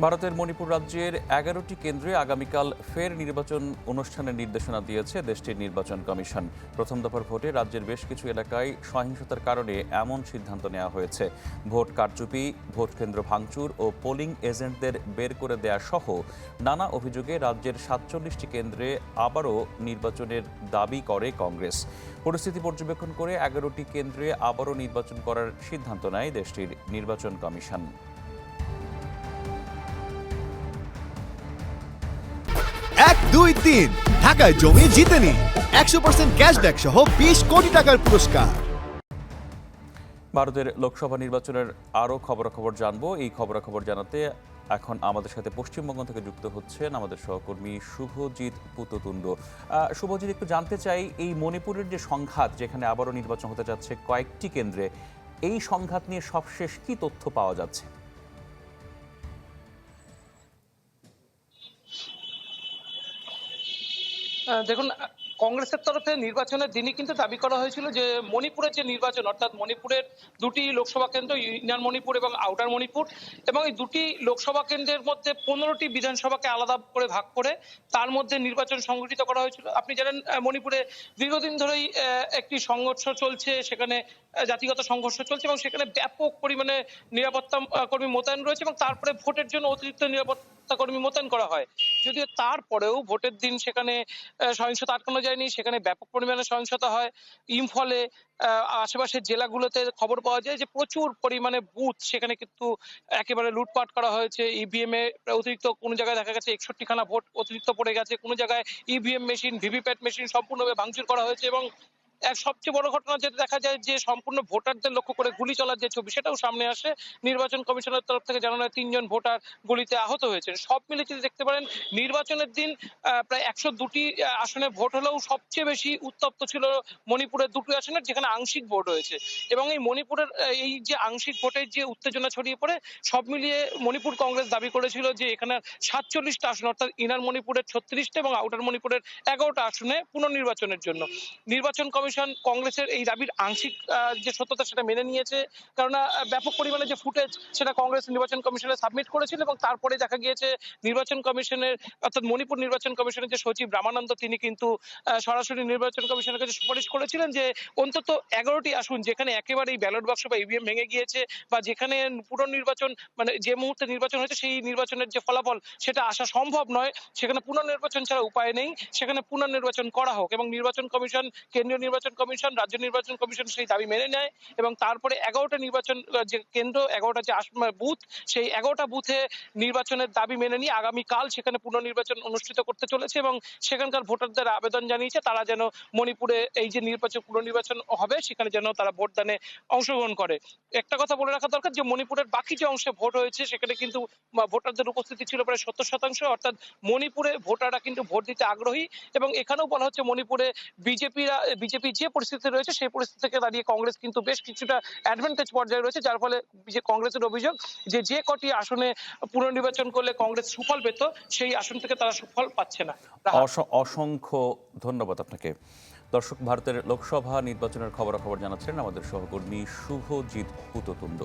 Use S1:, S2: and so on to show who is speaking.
S1: ভারতের মণিপুর রাজ্যের ১১টি কেন্দ্রে আগামীকাল ফের নির্বাচন অনুষ্ঠানের নির্দেশনা দিয়েছে দেশটির নির্বাচন কমিশন। প্রথম দফার ভোটে রাজ্যের বেশ কিছু এলাকায় সহিংসতার কারণে এমন সিদ্ধান্ত নেওয়া হয়েছে। ভোট কারচুপি, ভোট কেন্দ্র ভাঙচুর ও পোলিং এজেন্টদের বের করে দেয়া সহ নানা অভিযোগে রাজ্যের ৪৭টি কেন্দ্রে আবারও নির্বাচনের দাবি করে কংগ্রেস। পরিস্থিতি পর্যবেক্ষণ করে ১১টি কেন্দ্রে আবারও নির্বাচন করার সিদ্ধান্ত নেয় দেশটির নির্বাচন কমিশন।
S2: ১, ২, ৩ ঢাকায় জমি জিতে নিন ১০০% ক্যাশব্যাক সহ ২০ কোটি টাকার পুরস্কার।
S1: ভারতের লোকসভা নির্বাচনের আরও খবরাখবর জানবো। এই খবরাখবর জানাতে এখন আমাদের সাথে পশ্চিমবঙ্গ থেকে যুক্ত হচ্ছেন আমাদের সহকর্মী শুভজিৎ পুততুণ্ড। শুভজিৎ, একটু জানতে চাই, এই মণিপুরের যে সংঘাত, যেখানে আবারও নির্বাচন হতে যাচ্ছে কয়েকটি কেন্দ্রে, এই সংঘাত নিয়ে সবশেষ কি তথ্য পাওয়া যাচ্ছে?
S3: দেখুন, কংগ্রেসের তরফে নির্বাচনের দিনই কিন্তু দাবি করা হয়েছিল যে মণিপুরের যে নির্বাচন, অর্থাৎ মণিপুরের দুটি লোকসভা কেন্দ্র, ইনার মণিপুর এবং আউটার মণিপুর, এবং এই দুটি লোকসভা কেন্দ্রের মধ্যে ১৫টি বিধানসভাকে আলাদা করে ভাগ করে তার মধ্যে নির্বাচন সংগঠিত করা হয়েছিল। আপনি জানেন, মণিপুরে দীর্ঘদিন ধরেই একটি সংঘর্ষ চলছে, সেখানে জাতিগত সংঘর্ষ চলছে এবং সেখানে ব্যাপক পরিমাণে নিরাপত্তা কর্মী মোতায়েন রয়েছে এবং তারপরে ভোটের জন্য অতিরিক্ত নিরাপত্তা কর্মী মোতায়েন করা হয়। যদিও তারপরেও ভোটের দিন সেখানে সহিংসতা আটকানো যায়নি, সেখানে ব্যাপক পরিমাণে সহিংসতা হয়। ইম্ফলে আশেপাশের জেলাগুলোতে খবর পাওয়া যায় যে প্রচুর পরিমাণে বুথ সেখানে কিন্তু একেবারে লুটপাট করা হয়েছে। ইভিএম এ অতিরিক্ত কোনো জায়গায় দেখা গেছে ৬১খানা ভোট অতিরিক্ত পড়ে গেছে, কোনো জায়গায় ইভিএম মেশিন, ভিভিপ্যাট মেশিন সম্পূর্ণভাবে ভাঙচুর করা হয়েছে এবং সবচেয়ে বড় ঘটনা যেটা দেখা যায় যে সম্পূর্ণ ভোটারদের লক্ষ্য করে গুলি চলার যে ছবি, সেটাও সামনে আসে। নির্বাচন কমিশনের তরফ থেকে জানানো হয় ৩ জন ভোটার গুলিতে আহত হয়েছেন। সব মিলে যদি দেখতে পারেন, নির্বাচনের দিন প্রায় ১০২টি আসনে ভোট হলেও সবচেয়ে বেশি উত্তপ্ত ছিল মণিপুরের ২টি আসনের, যেখানে আংশিক ভোট হয়েছে। এবং এই মণিপুরের এই যে আংশিক ভোটের যে উত্তেজনা ছড়িয়ে পড়ে, সব মিলিয়ে মণিপুর কংগ্রেস দাবি করেছিল যে এখানে ৪৭টা আসন, অর্থাৎ ইনার মণিপুরের ৩৬টা এবং আউটার মণিপুরের ১১টা আসনে পুনর্নির্বাচনের জন্য। নির্বাচন কমিশন কংগ্রেসের এই দাবির আংশিক যে সত্যতা সেটা মেনে নিয়েছে, কেননা ব্যাপক পরিমাণে যে ফুটেজ সেটা কংগ্রেস নির্বাচন কমিশনে সাবমিট করেছিল এবং তারপরে দেখা গিয়েছে নির্বাচন কমিশনের, অর্থাৎ মণিপুর নির্বাচন কমিশনের যে সচিব রামানন্দ, তিনি কিন্তু সরাসরি নির্বাচন কমিশনের কাছে সুপারিশ করেছিলেন যে অন্তত ১১টি আসন যেখানে একেবারেই ব্যালট বাক্স বা ইভিএম ভেঙে গিয়েছে বা যেখানে পুনর্নির্বাচন, মানে যে মুহূর্তে নির্বাচন হয়েছে সেই নির্বাচনের যে ফলাফল সেটা আসা সম্ভব নয়, সেখানে পুনর্নির্বাচন ছাড়া উপায় নেই, সেখানে পুনর্নির্বাচন করা হোক। এবং নির্বাচন কমিশন, কেন্দ্রীয় নির্বাচন কমিশন, রাজ্য নির্বাচন কমিশন সেই দাবি মেনে নেয় এবং তারপরে ১১টা নির্বাচন যে কেন্দ্র, ১১টা যে বুথ, সেই ১১টা বুথে নির্বাচনের দাবি মেনে নিয়ে আগামীকাল সেখানে পুনর্নির্বাচন অনুষ্ঠিত করতে চলেছে এবং সেখানকার ভোটারদের আবেদন জানিয়েছে তারা যেন মণিপুরে এই যে পুনর্নির্বাচন হবে সেখানে যেন তারা ভোটদানে অংশগ্রহণ করে। একটা কথা বলে রাখা দরকার যে মণিপুরের বাকি যে অংশে ভোট হয়েছে সেখানে কিন্তু ভোটারদের উপস্থিতি ছিল প্রায় ৭০%, অর্থাৎ মণিপুরে ভোটাররা কিন্তু ভোট দিতে আগ্রহী। এবং এখানেও বলা হচ্ছে মণিপুরে বিজেপি যে পরিস্থিতি রয়েছে সেই পরিস্থিতি থেকে দাঁড়িয়ে কংগ্রেস কিন্তু বেশ কিছুটা অ্যাডভান্টেজ পর্যায়ে রয়েছে, যার ফলে যে কংগ্রেসের অভিযোগ যে কটি আসনে পুনর্নির্বাচন করলে কংগ্রেস সুফল পেত, সেই আসন থেকে তারা সুফল পাচ্ছে না।
S1: অসংখ্য ধন্যবাদ আপনাকে। দর্শক, ভারতের লোকসভা নির্বাচনের খবরাখবর জানাচ্ছেন আমাদের সহকর্মী শুভজিৎ পুততুণ্ড।